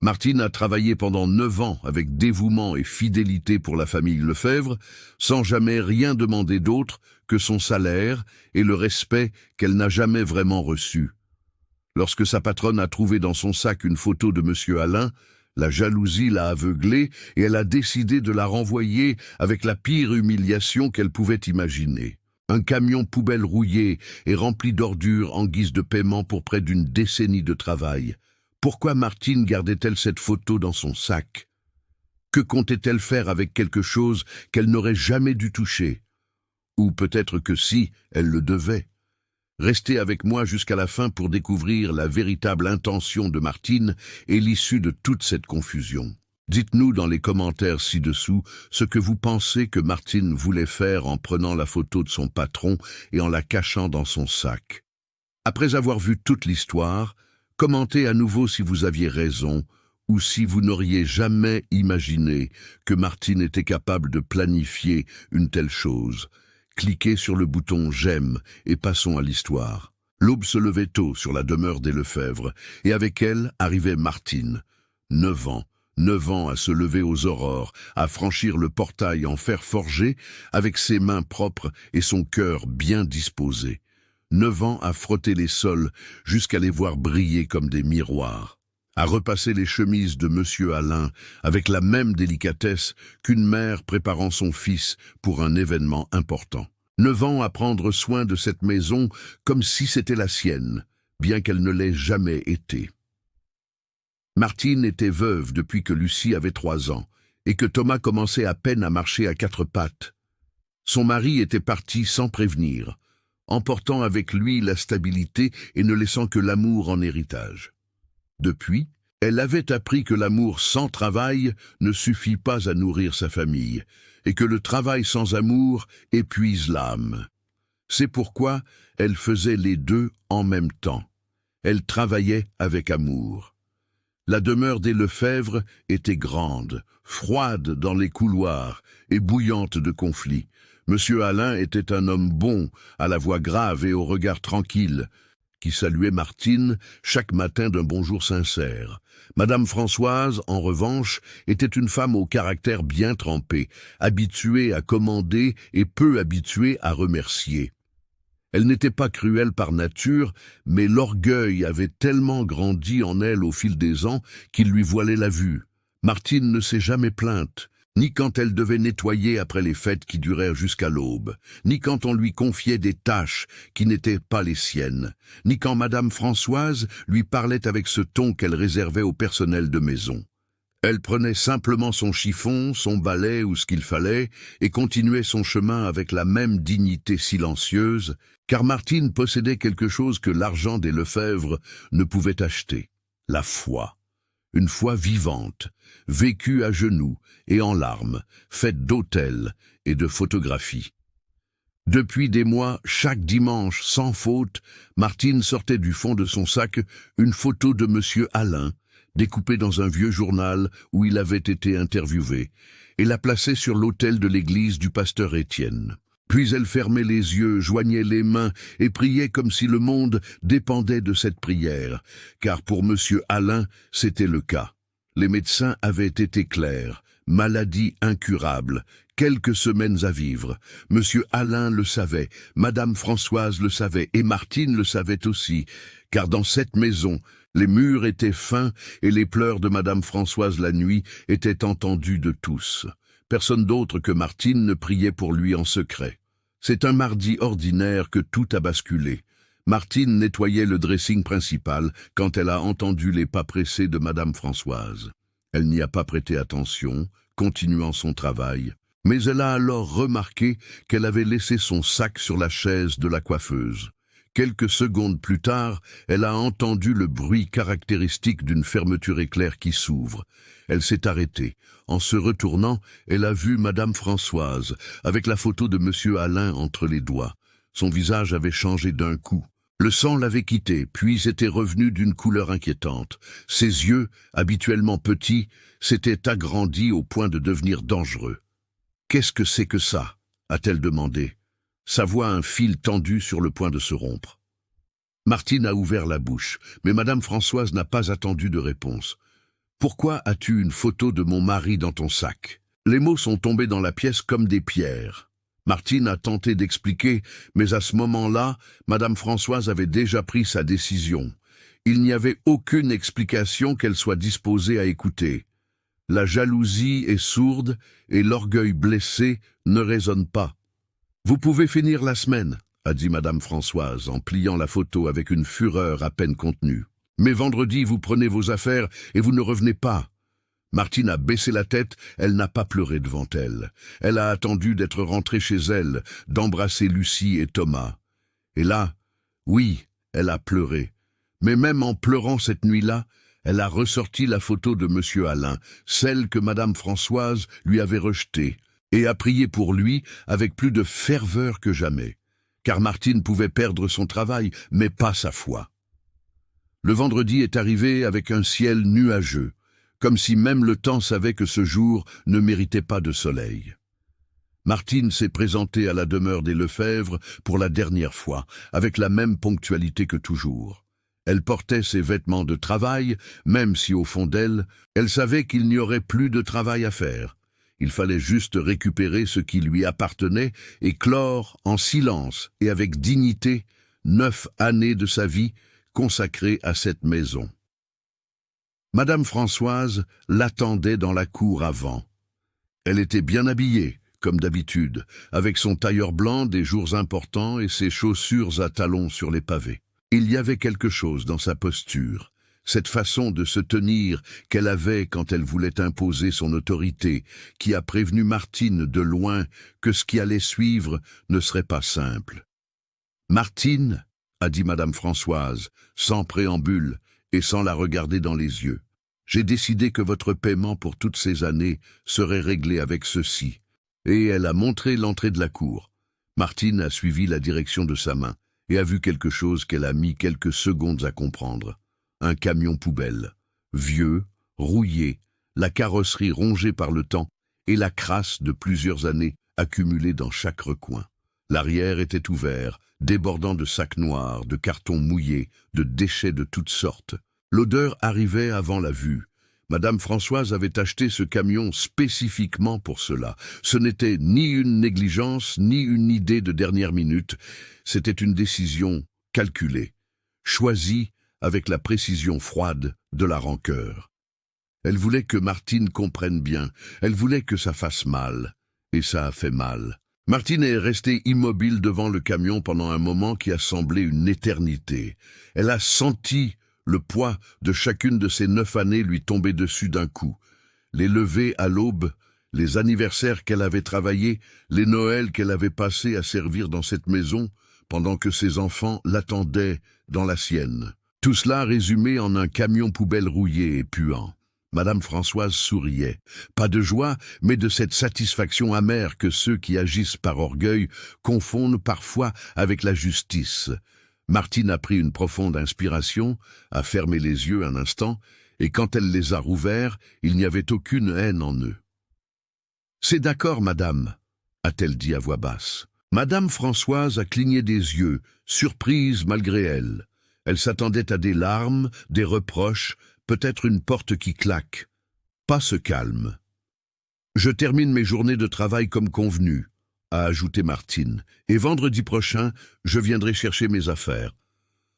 Martine a travaillé pendant 9 ans avec dévouement et fidélité pour la famille Lefebvre, sans jamais rien demander d'autre que son salaire et le respect qu'elle n'a jamais vraiment reçu. Lorsque sa patronne a trouvé dans son sac une photo de M. Alain, la jalousie l'a aveuglée et elle a décidé de la renvoyer avec la pire humiliation qu'elle pouvait imaginer. Un camion poubelle rouillé et rempli d'ordures en guise de paiement pour près d'une décennie de travail. Pourquoi Martine gardait-elle cette photo dans son sac? Que comptait-elle faire avec quelque chose qu'elle n'aurait jamais dû toucher? Ou peut-être que si, elle le devait. Restez avec moi jusqu'à la fin pour découvrir la véritable intention de Martine et l'issue de toute cette confusion. Dites-nous dans les commentaires ci-dessous ce que vous pensez que Martine voulait faire en prenant la photo de son patron et en la cachant dans son sac. Après avoir vu toute l'histoire, commentez à nouveau si vous aviez raison ou si vous n'auriez jamais imaginé que Martine était capable de planifier une telle chose. Cliquez sur le bouton « J'aime » et passons à l'histoire. L'aube se levait tôt sur la demeure des Lefebvre, et avec elle arrivait Martine. 9 ans. 9 ans à se lever aux aurores, à franchir le portail en fer forgé, avec ses mains propres et son cœur bien disposé. 9 ans à frotter les sols jusqu'à les voir briller comme des miroirs. À repasser les chemises de M. Alain avec la même délicatesse qu'une mère préparant son fils pour un événement important. 9 ans à prendre soin de cette maison comme si c'était la sienne, bien qu'elle ne l'ait jamais été. Martine était veuve depuis que Lucie avait 3 ans et que Thomas commençait à peine à marcher à 4 pattes. Son mari était parti sans prévenir, emportant avec lui la stabilité et ne laissant que l'amour en héritage. Depuis, elle avait appris que l'amour sans travail ne suffit pas à nourrir sa famille, et que le travail sans amour épuise l'âme. C'est pourquoi elle faisait les deux en même temps. Elle travaillait avec amour. La demeure des Lefebvre était grande, froide dans les couloirs et bouillante de conflits. Monsieur Alain était un homme bon, à la voix grave et au regard tranquille, qui saluait Martine chaque matin d'un bonjour sincère. Madame Françoise, en revanche, était une femme au caractère bien trempé, habituée à commander et peu habituée à remercier. Elle n'était pas cruelle par nature, mais l'orgueil avait tellement grandi en elle au fil des ans qu'il lui voilait la vue. Martine ne s'est jamais plainte, ni quand elle devait nettoyer après les fêtes qui durèrent jusqu'à l'aube, ni quand on lui confiait des tâches qui n'étaient pas les siennes, ni quand Madame Françoise lui parlait avec ce ton qu'elle réservait au personnel de maison. Elle prenait simplement son chiffon, son balai ou ce qu'il fallait, et continuait son chemin avec la même dignité silencieuse, car Martine possédait quelque chose que l'argent des Lefebvre ne pouvait acheter, la foi. Une foi vivante, vécue à genoux et en larmes, faite d'autels et de photographies. Depuis des mois, chaque dimanche, sans faute, Martine sortait du fond de son sac une photo de M. Alain, découpée dans un vieux journal où il avait été interviewé, et la plaçait sur l'autel de l'église du pasteur Étienne. Puis elle fermait les yeux, joignait les mains et priait comme si le monde dépendait de cette prière, car pour M. Alain, c'était le cas. Les médecins avaient été clairs, maladie incurable, quelques semaines à vivre. M. Alain le savait, Madame Françoise le savait et Martine le savait aussi, car dans cette maison, les murs étaient fins et les pleurs de Madame Françoise la nuit étaient entendus de tous. Personne d'autre que Martine ne priait pour lui en secret. C'est un mardi ordinaire que tout a basculé. Martine nettoyait le dressing principal quand elle a entendu les pas pressés de Madame Françoise. Elle n'y a pas prêté attention, continuant son travail, mais elle a alors remarqué qu'elle avait laissé son sac sur la chaise de la coiffeuse. Quelques secondes plus tard, elle a entendu le bruit caractéristique d'une fermeture éclair qui s'ouvre. Elle s'est arrêtée. En se retournant, elle a vu Madame Françoise, avec la photo de M. Alain entre les doigts. Son visage avait changé d'un coup. Le sang l'avait quitté, puis était revenu d'une couleur inquiétante. Ses yeux, habituellement petits, s'étaient agrandis au point de devenir dangereux. « Qu'est-ce que c'est que ça ?» a-t-elle demandé. Sa voix un fil tendu sur le point de se rompre. Martine a ouvert la bouche, mais Madame Françoise n'a pas attendu de réponse. Pourquoi as-tu une photo de mon mari dans ton sac ?» Les mots sont tombés dans la pièce comme des pierres. Martine a tenté d'expliquer, mais à ce moment-là, Madame Françoise avait déjà pris sa décision. Il n'y avait aucune explication qu'elle soit disposée à écouter. La jalousie est sourde et l'orgueil blessé ne résonne pas. « Vous pouvez finir la semaine », a dit Madame Françoise en pliant la photo avec une fureur à peine contenue. « Mais vendredi, vous prenez vos affaires et vous ne revenez pas. » Martine a baissé la tête, elle n'a pas pleuré devant elle. Elle a attendu d'être rentrée chez elle, d'embrasser Lucie et Thomas. Et là, oui, elle a pleuré. Mais même en pleurant cette nuit-là, elle a ressorti la photo de M. Alain, celle que Madame Françoise lui avait rejetée, et a prié pour lui avec plus de ferveur que jamais. Car Martine pouvait perdre son travail, mais pas sa foi. Le vendredi est arrivé avec un ciel nuageux, comme si même le temps savait que ce jour ne méritait pas de soleil. Martine s'est présentée à la demeure des Lefebvre pour la dernière fois, avec la même ponctualité que toujours. Elle portait ses vêtements de travail, même si au fond d'elle, elle savait qu'il n'y aurait plus de travail à faire. Il fallait juste récupérer ce qui lui appartenait et clore en silence et avec dignité 9 années de sa vie consacrées à cette maison. Madame Françoise l'attendait dans la cour avant. Elle était bien habillée, comme d'habitude, avec son tailleur blanc des jours importants et ses chaussures à talons sur les pavés. Il y avait quelque chose dans sa posture, cette façon de se tenir qu'elle avait quand elle voulait imposer son autorité, qui a prévenu Martine de loin que ce qui allait suivre ne serait pas simple. « Martine, » a dit Madame Françoise, sans préambule, et sans la regarder dans les yeux. « J'ai décidé que votre paiement pour toutes ces années serait réglé avec ceci. » Et elle a montré l'entrée de la cour. Martine a suivi la direction de sa main et a vu quelque chose qu'elle a mis quelques secondes à comprendre. Un camion poubelle, vieux, rouillé, la carrosserie rongée par le temps et la crasse de plusieurs années accumulée dans chaque recoin. L'arrière était ouvert, débordant de sacs noirs, de cartons mouillés, de déchets de toutes sortes. L'odeur arrivait avant la vue. Madame Françoise avait acheté ce camion spécifiquement pour cela. Ce n'était ni une négligence, ni une idée de dernière minute. C'était une décision calculée, choisie avec la précision froide de la rancœur. Elle voulait que Martine comprenne bien. Elle voulait que ça fasse mal. Et ça a fait mal. Martine est restée immobile devant le camion pendant un moment qui a semblé une éternité. Elle a senti le poids de chacune de ces 9 années lui tomber dessus d'un coup. Les levées à l'aube, les anniversaires qu'elle avait travaillés, les Noëls qu'elle avait passés à servir dans cette maison, pendant que ses enfants l'attendaient dans la sienne. Tout cela résumé en un camion poubelle rouillé et puant. Madame Françoise souriait, pas de joie, mais de cette satisfaction amère que ceux qui agissent par orgueil confondent parfois avec la justice. Martine a pris une profonde inspiration, a fermé les yeux un instant, et quand elle les a rouverts, il n'y avait aucune haine en eux. « C'est d'accord, madame », a-t-elle dit à voix basse. Madame Françoise a cligné des yeux, surprise malgré elle. Elle s'attendait à des larmes, des reproches, peut-être une porte qui claque. Pas ce calme. « Je termine mes journées de travail comme convenu », a ajouté Martine, « et vendredi prochain, je viendrai chercher mes affaires. »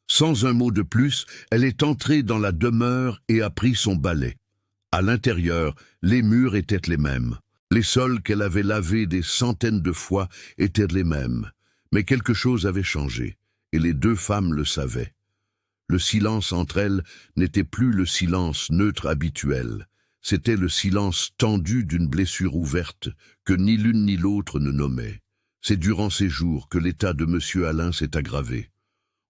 Sans un mot de plus, elle est entrée dans la demeure et a pris son balai. À l'intérieur, les murs étaient les mêmes. Les sols qu'elle avait lavés des centaines de fois étaient les mêmes. Mais quelque chose avait changé, et les 2 femmes le savaient. Le silence entre elles n'était plus le silence neutre habituel. C'était le silence tendu d'une blessure ouverte que ni l'une ni l'autre ne nommait. C'est durant ces jours que l'état de M. Alain s'est aggravé.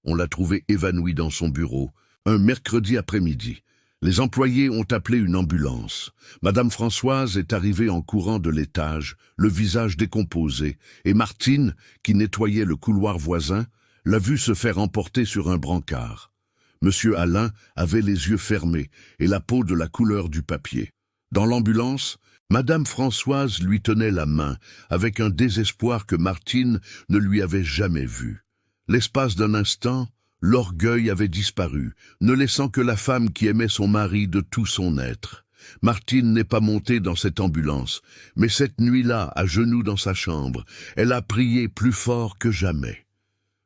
On l'a trouvé évanoui dans son bureau, un mercredi après-midi. Les employés ont appelé une ambulance. Madame Françoise est arrivée en courant de l'étage, le visage décomposé, et Martine, qui nettoyait le couloir voisin, l'a vue se faire emporter sur un brancard. Monsieur Alain avait les yeux fermés et la peau de la couleur du papier. Dans l'ambulance, Madame Françoise lui tenait la main, avec un désespoir que Martine ne lui avait jamais vu. L'espace d'un instant, l'orgueil avait disparu, ne laissant que la femme qui aimait son mari de tout son être. Martine n'est pas montée dans cette ambulance, mais cette nuit-là, à genoux dans sa chambre, elle a prié plus fort que jamais.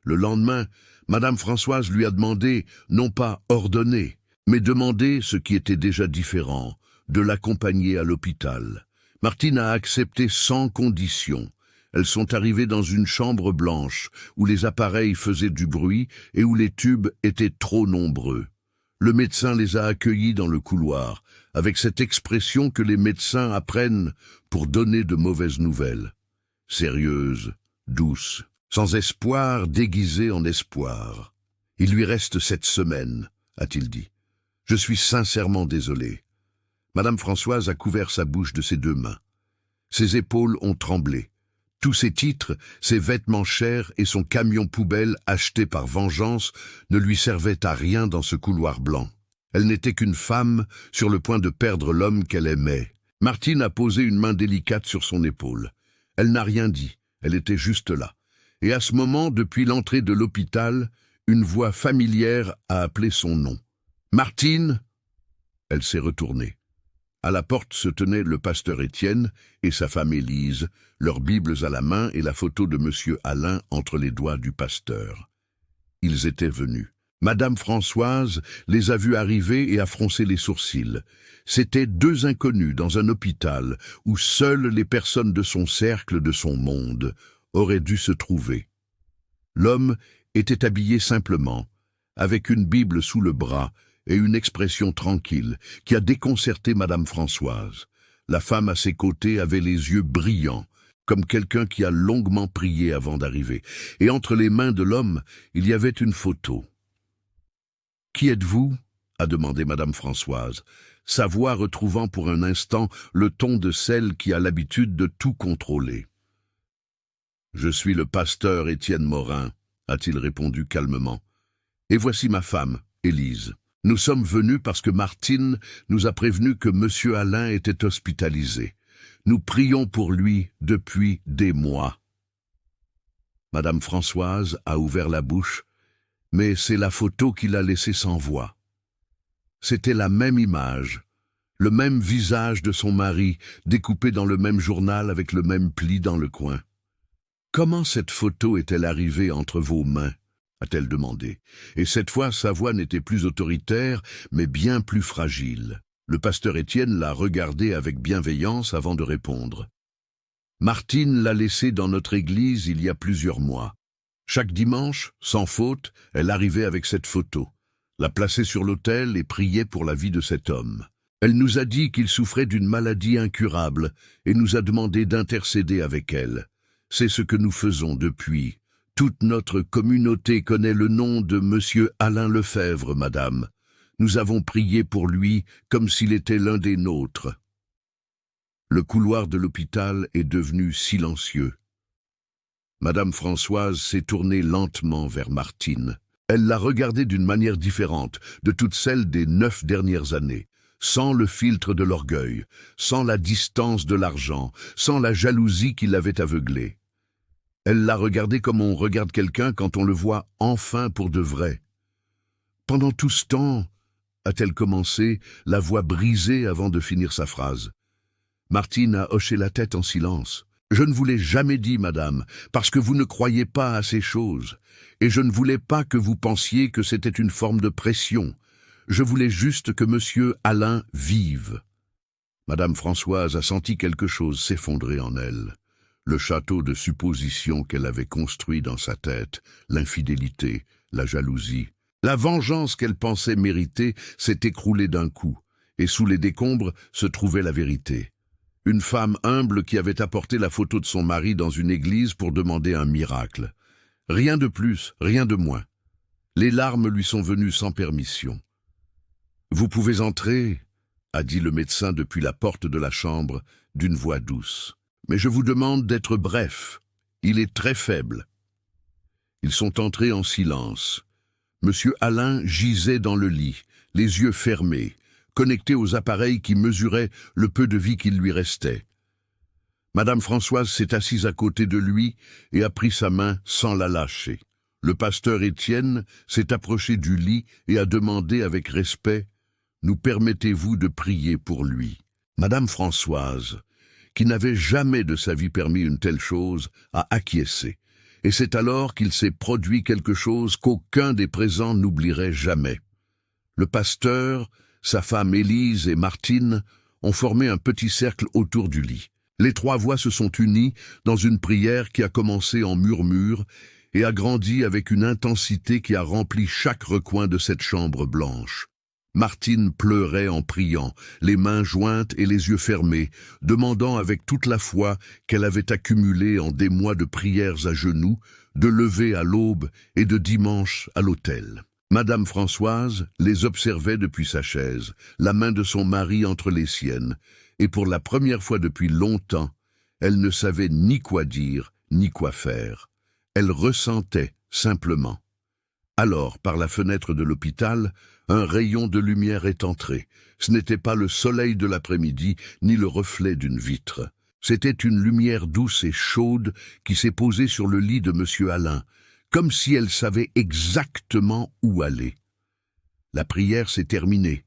Le lendemain, Madame Françoise lui a demandé, non pas ordonné, mais demandé, ce qui était déjà différent, de l'accompagner à l'hôpital. Martine a accepté sans condition. Elles sont arrivées dans une chambre blanche, où les appareils faisaient du bruit et où les tubes étaient trop nombreux. Le médecin les a accueillies dans le couloir, avec cette expression que les médecins apprennent pour donner de mauvaises nouvelles. Sérieuse, douce, sans espoir déguisé en espoir. « Il lui reste 7 semaines, a-t-il dit. Je suis sincèrement désolé. » Madame Françoise a couvert sa bouche de ses 2 mains. Ses épaules ont tremblé. Tous ses titres, ses vêtements chers et son camion poubelle acheté par vengeance ne lui servaient à rien dans ce couloir blanc. Elle n'était qu'une femme sur le point de perdre l'homme qu'elle aimait. Martine a posé une main délicate sur son épaule. Elle n'a rien dit, elle était juste là. Et à ce moment, depuis l'entrée de l'hôpital, une voix familière a appelé son nom. « Martine !» Elle s'est retournée. À la porte se tenait le pasteur Étienne et sa femme Élise, leurs bibles à la main et la photo de monsieur Alain entre les doigts du pasteur. Ils étaient venus. Madame Françoise les a vus arriver et a froncé les sourcils. C'étaient 2 inconnus dans un hôpital où seules les personnes de son cercle, de son monde, auraient dû se trouver. L'homme était habillé simplement, avec une bible sous le bras et une expression tranquille qui a déconcerté Madame Françoise. La femme à ses côtés avait les yeux brillants, comme quelqu'un qui a longuement prié avant d'arriver. Et entre les mains de l'homme, il y avait une photo. « Qui êtes-vous » a demandé Madame Françoise, sa voix retrouvant pour un instant le ton de celle qui a l'habitude de tout contrôler. « Je suis le pasteur Étienne Morin » a-t-il répondu calmement. « Et voici ma femme, Élise. Nous sommes venus parce que Martine nous a prévenu que monsieur Alain était hospitalisé. Nous prions pour lui depuis des mois. » Madame Françoise a ouvert la bouche, mais c'est la photo qui l'a laissée sans voix. C'était la même image, le même visage de son mari, découpé dans le même journal avec le même pli dans le coin. « Comment cette photo est-elle arrivée entre vos mains ?» a-t-elle demandé. Et cette fois, sa voix n'était plus autoritaire, mais bien plus fragile. Le pasteur Étienne l'a regardé avec bienveillance avant de répondre. « Martine l'a laissée dans notre église il y a plusieurs mois. Chaque dimanche, sans faute, elle arrivait avec cette photo, la plaçait sur l'autel et priait pour la vie de cet homme. Elle nous a dit qu'il souffrait d'une maladie incurable et nous a demandé d'intercéder avec elle. C'est ce que nous faisons depuis. Toute notre communauté connaît le nom de monsieur Alain Lefebvre, madame. Nous avons prié pour lui comme s'il était l'un des nôtres. » Le couloir de l'hôpital est devenu silencieux. Madame Françoise s'est tournée lentement vers Martine. Elle l'a regardée d'une manière différente de toutes celles des 9 dernières années, sans le filtre de l'orgueil, sans la distance de l'argent, sans la jalousie qui l'avait aveuglée. Elle l'a regardé comme on regarde quelqu'un quand on le voit enfin pour de vrai. « Pendant tout ce temps, » a-t-elle commencé, la voix brisée avant de finir sa phrase. Martine a hoché la tête en silence. « Je ne vous l'ai jamais dit, madame, parce que vous ne croyez pas à ces choses. Et je ne voulais pas que vous pensiez que c'était une forme de pression. Je voulais juste que monsieur Alain vive. » Madame Françoise a senti quelque chose s'effondrer en elle. Le château de suppositions qu'elle avait construit dans sa tête, l'infidélité, la jalousie, la vengeance qu'elle pensait mériter s'est écroulée d'un coup, et sous les décombres se trouvait la vérité. Une femme humble qui avait apporté la photo de son mari dans une église pour demander un miracle. Rien de plus, rien de moins. Les larmes lui sont venues sans permission. « Vous pouvez entrer » a dit le médecin depuis la porte de la chambre d'une voix douce. « Mais je vous demande d'être bref. Il est très faible. » Ils sont entrés en silence. Monsieur Alain gisait dans le lit, les yeux fermés, connecté aux appareils qui mesuraient le peu de vie qu'il lui restait. Madame Françoise s'est assise à côté de lui et a pris sa main sans la lâcher. Le pasteur Étienne s'est approché du lit et a demandé avec respect « nous permettez-vous de prier pour lui ?» Madame Françoise, qui n'avait jamais de sa vie permis une telle chose, a acquiescé. Et c'est alors qu'il s'est produit quelque chose qu'aucun des présents n'oublierait jamais. Le pasteur, sa femme Élise et Martine ont formé un petit cercle autour du lit. Les trois voix se sont unies dans une prière qui a commencé en murmure et a grandi avec une intensité qui a rempli chaque recoin de cette chambre blanche. Martine pleurait en priant, les mains jointes et les yeux fermés, demandant avec toute la foi qu'elle avait accumulée en des mois de prières à genoux, de lever à l'aube et de dimanche à l'autel. Madame Françoise les observait depuis sa chaise, la main de son mari entre les siennes, et pour la première fois depuis longtemps, elle ne savait ni quoi dire, ni quoi faire. Elle ressentait simplement. Alors, par la fenêtre de l'hôpital, un rayon de lumière est entré. Ce n'était pas le soleil de l'après-midi, ni le reflet d'une vitre. C'était une lumière douce et chaude qui s'est posée sur le lit de M. Alain, comme si elle savait exactement où aller. La prière s'est terminée,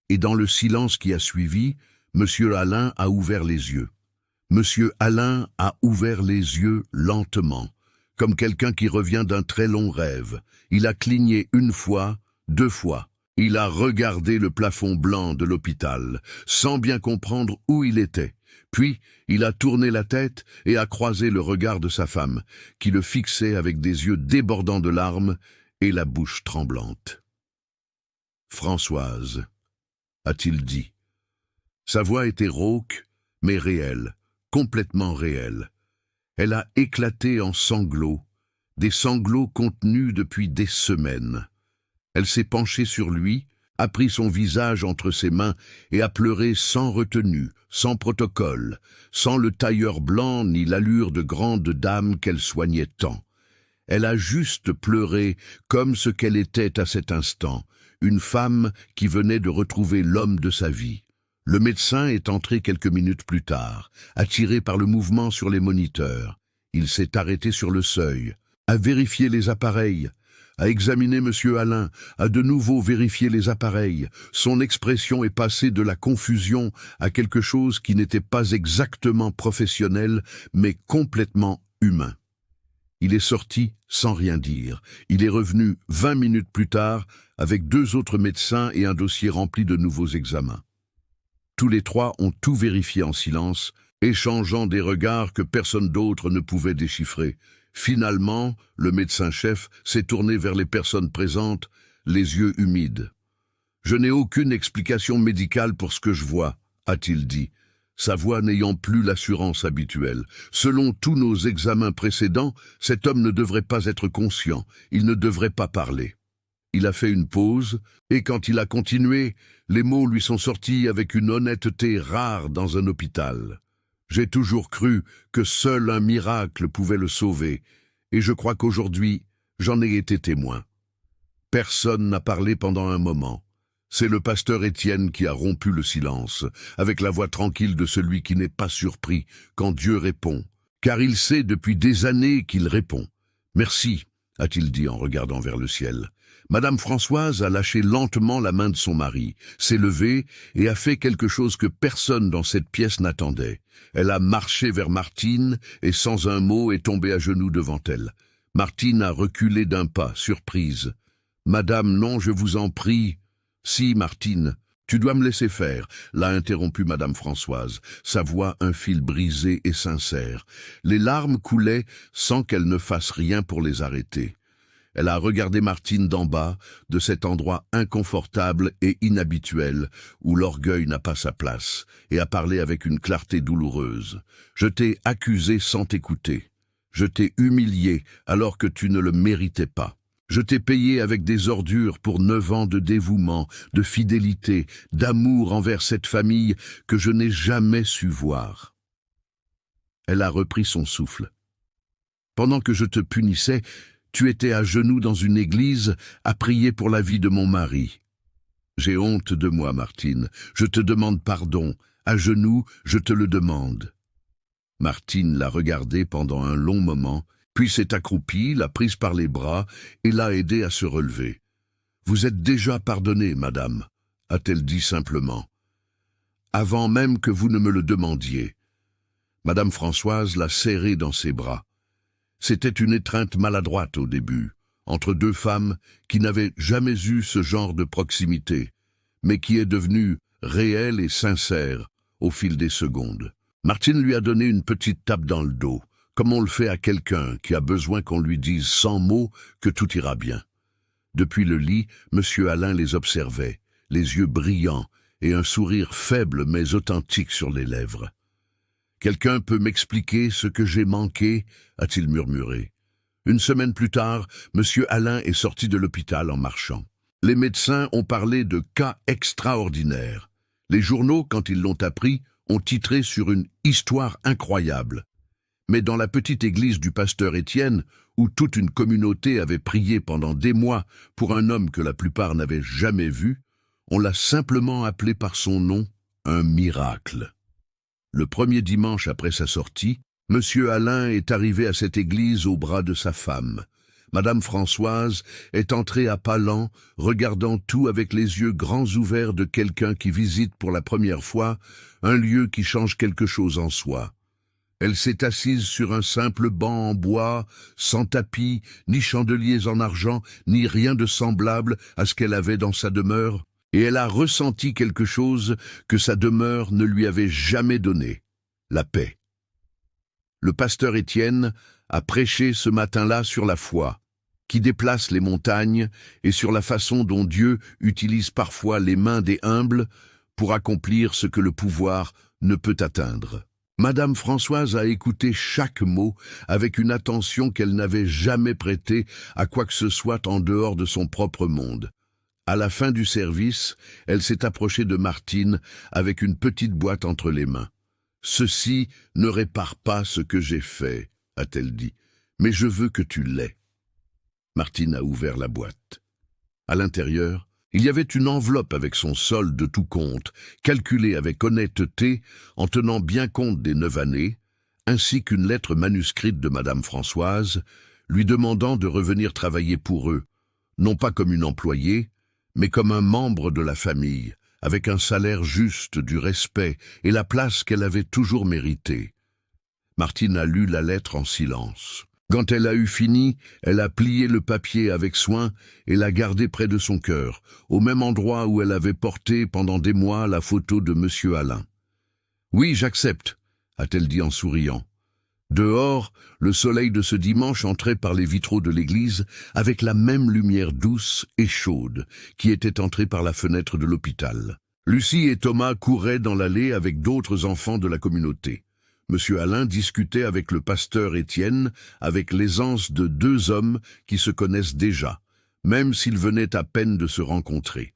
et dans le silence qui a suivi, M. Alain a ouvert les yeux. M. Alain a ouvert les yeux lentement, comme quelqu'un qui revient d'un très long rêve. Il a cligné une fois, deux fois. Il a regardé le plafond blanc de l'hôpital, sans bien comprendre où il était. Puis, il a tourné la tête et a croisé le regard de sa femme, qui le fixait avec des yeux débordants de larmes et la bouche tremblante. « Françoise », a-t-il dit. Sa voix était rauque, mais réelle, complètement réelle. Elle a éclaté en sanglots, des sanglots contenus depuis des semaines. Elle s'est penchée sur lui, a pris son visage entre ses mains et a pleuré sans retenue, sans protocole, sans le tailleur blanc ni l'allure de grande dame qu'elle soignait tant. Elle a juste pleuré comme ce qu'elle était à cet instant, une femme qui venait de retrouver l'homme de sa vie. Le médecin est entré quelques minutes plus tard, attiré par le mouvement sur les moniteurs. Il s'est arrêté sur le seuil, a vérifié les appareils, a examiné M. Alain, a de nouveau vérifié les appareils. Son expression est passée de la confusion à quelque chose qui n'était pas exactement professionnel, mais complètement humain. Il est sorti sans rien dire. Il est revenu 20 minutes plus tard avec 2 autres médecins et un dossier rempli de nouveaux examens. Tous les 3 ont tout vérifié en silence, échangeant des regards que personne d'autre ne pouvait déchiffrer. Finalement, le médecin-chef s'est tourné vers les personnes présentes, les yeux humides. « Je n'ai aucune explication médicale pour ce que je vois », a-t-il dit, sa voix n'ayant plus l'assurance habituelle. « Selon tous nos examens précédents, cet homme ne devrait pas être conscient, il ne devrait pas parler. » Il a fait une pause, et quand il a continué, les mots lui sont sortis avec une honnêteté rare dans un hôpital. J'ai toujours cru que seul un miracle pouvait le sauver, et je crois qu'aujourd'hui, j'en ai été témoin. Personne n'a parlé pendant un moment. C'est le pasteur Étienne qui a rompu le silence, avec la voix tranquille de celui qui n'est pas surpris quand Dieu répond, car il sait depuis des années qu'il répond. « Merci », a-t-il dit en regardant vers le ciel. Madame Françoise a lâché lentement la main de son mari, s'est levée et a fait quelque chose que personne dans cette pièce n'attendait. Elle a marché vers Martine et sans un mot est tombée à genoux devant elle. Martine a reculé d'un pas, surprise. « Madame, non, je vous en prie. »« Si, Martine, tu dois me laisser faire, » l'a interrompue Madame Françoise, sa voix un fil brisé et sincère. Les larmes coulaient sans qu'elle ne fasse rien pour les arrêter. Elle a regardé Martine d'en bas, de cet endroit inconfortable et inhabituel où l'orgueil n'a pas sa place, et a parlé avec une clarté douloureuse. « Je t'ai accusé sans t'écouter. Je t'ai humilié alors que tu ne le méritais pas. Je t'ai payé avec des ordures pour 9 ans de dévouement, de fidélité, d'amour envers cette famille que je n'ai jamais su voir. » Elle a repris son souffle. « Pendant que je te punissais, tu étais à genoux dans une église à prier pour la vie de mon mari. J'ai honte de moi, Martine. Je te demande pardon. À genoux, je te le demande. » Martine l'a regardé pendant un long moment, puis s'est accroupie, l'a prise par les bras et l'a aidée à se relever. « Vous êtes déjà pardonnée, madame, » a-t-elle dit simplement. Avant même que vous ne me le demandiez. Madame Françoise l'a serré dans ses bras. C'était une étreinte maladroite au début, entre deux femmes qui n'avaient jamais eu ce genre de proximité, mais qui est devenue réelle et sincère au fil des secondes. Martine lui a donné une petite tape dans le dos, comme on le fait à quelqu'un qui a besoin qu'on lui dise sans mots que tout ira bien. Depuis le lit, Monsieur Alain les observait, les yeux brillants et un sourire faible mais authentique sur les lèvres. « Quelqu'un peut m'expliquer ce que j'ai manqué ?» a-t-il murmuré. Une semaine plus tard, Monsieur Alain est sorti de l'hôpital en marchant. Les médecins ont parlé de cas extraordinaires. Les journaux, quand ils l'ont appris, ont titré sur une histoire incroyable. Mais dans la petite église du pasteur Étienne, où toute une communauté avait prié pendant des mois pour un homme que la plupart n'avaient jamais vu, on l'a simplement appelé par son nom, un miracle. Le premier dimanche après sa sortie, Monsieur Alain est arrivé à cette église au bras de sa femme. Madame Françoise est entrée à pas lents, regardant tout avec les yeux grands ouverts de quelqu'un qui visite pour la première fois un lieu qui change quelque chose en soi. Elle s'est assise sur un simple banc en bois, sans tapis, ni chandeliers en argent, ni rien de semblable à ce qu'elle avait dans sa demeure, et elle a ressenti quelque chose que sa demeure ne lui avait jamais donné, la paix. Le pasteur Étienne a prêché ce matin-là sur la foi, qui déplace les montagnes, et sur la façon dont Dieu utilise parfois les mains des humbles pour accomplir ce que le pouvoir ne peut atteindre. Madame Françoise a écouté chaque mot avec une attention qu'elle n'avait jamais prêtée à quoi que ce soit en dehors de son propre monde. À la fin du service, elle s'est approchée de Martine avec une petite boîte entre les mains. « Ceci ne répare pas ce que j'ai fait, » a-t-elle dit, « mais je veux que tu l'aies. » Martine a ouvert la boîte. À l'intérieur, il y avait une enveloppe avec son solde de tout compte, calculée avec honnêteté, en tenant bien compte des 9 années, ainsi qu'une lettre manuscrite de Madame Françoise, lui demandant de revenir travailler pour eux, non pas comme une employée, mais comme un membre de la famille, avec un salaire juste, du respect et la place qu'elle avait toujours méritée. Martine a lu la lettre en silence. Quand elle a eu fini, elle a plié le papier avec soin et l'a gardé près de son cœur, au même endroit où elle avait porté pendant des mois la photo de Monsieur Alain. « Oui, j'accepte », a-t-elle dit en souriant. Dehors, le soleil de ce dimanche entrait par les vitraux de l'église avec la même lumière douce et chaude qui était entrée par la fenêtre de l'hôpital. Lucie et Thomas couraient dans l'allée avec d'autres enfants de la communauté. Monsieur Alain discutait avec le pasteur Étienne avec l'aisance de 2 hommes qui se connaissent déjà, même s'ils venaient à peine de se rencontrer.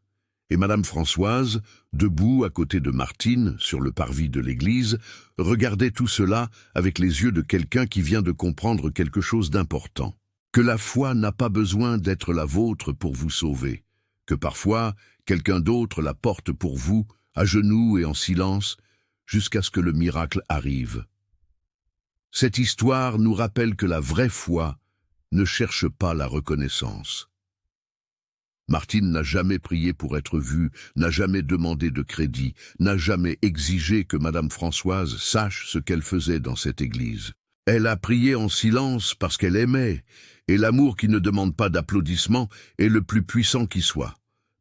Et Madame Françoise, debout à côté de Martine, sur le parvis de l'église, regardait tout cela avec les yeux de quelqu'un qui vient de comprendre quelque chose d'important. Que la foi n'a pas besoin d'être la vôtre pour vous sauver, que parfois quelqu'un d'autre la porte pour vous, à genoux et en silence, jusqu'à ce que le miracle arrive. Cette histoire nous rappelle que la vraie foi ne cherche pas la reconnaissance. Martine n'a jamais prié pour être vue, n'a jamais demandé de crédit, n'a jamais exigé que Madame Françoise sache ce qu'elle faisait dans cette église. Elle a prié en silence parce qu'elle aimait, et l'amour qui ne demande pas d'applaudissements est le plus puissant qui soit.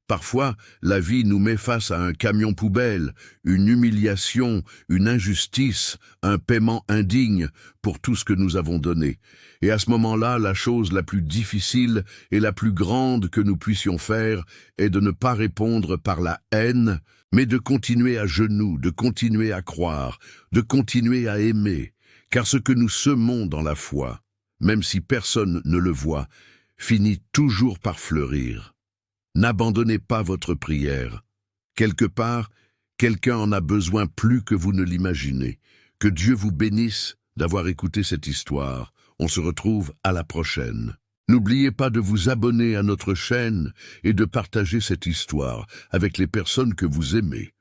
Parfois, la vie nous met face à un camion poubelle, une humiliation, une injustice, un paiement indigne pour tout ce que nous avons donné. Et à ce moment-là, la chose la plus difficile et la plus grande que nous puissions faire est de ne pas répondre par la haine, mais de continuer à genoux, de continuer à croire, de continuer à aimer, car ce que nous semons dans la foi, même si personne ne le voit, finit toujours par fleurir. N'abandonnez pas votre prière. Quelque part, quelqu'un en a besoin plus que vous ne l'imaginez. Que Dieu vous bénisse d'avoir écouté cette histoire. On se retrouve à la prochaine. N'oubliez pas de vous abonner à notre chaîne et de partager cette histoire avec les personnes que vous aimez.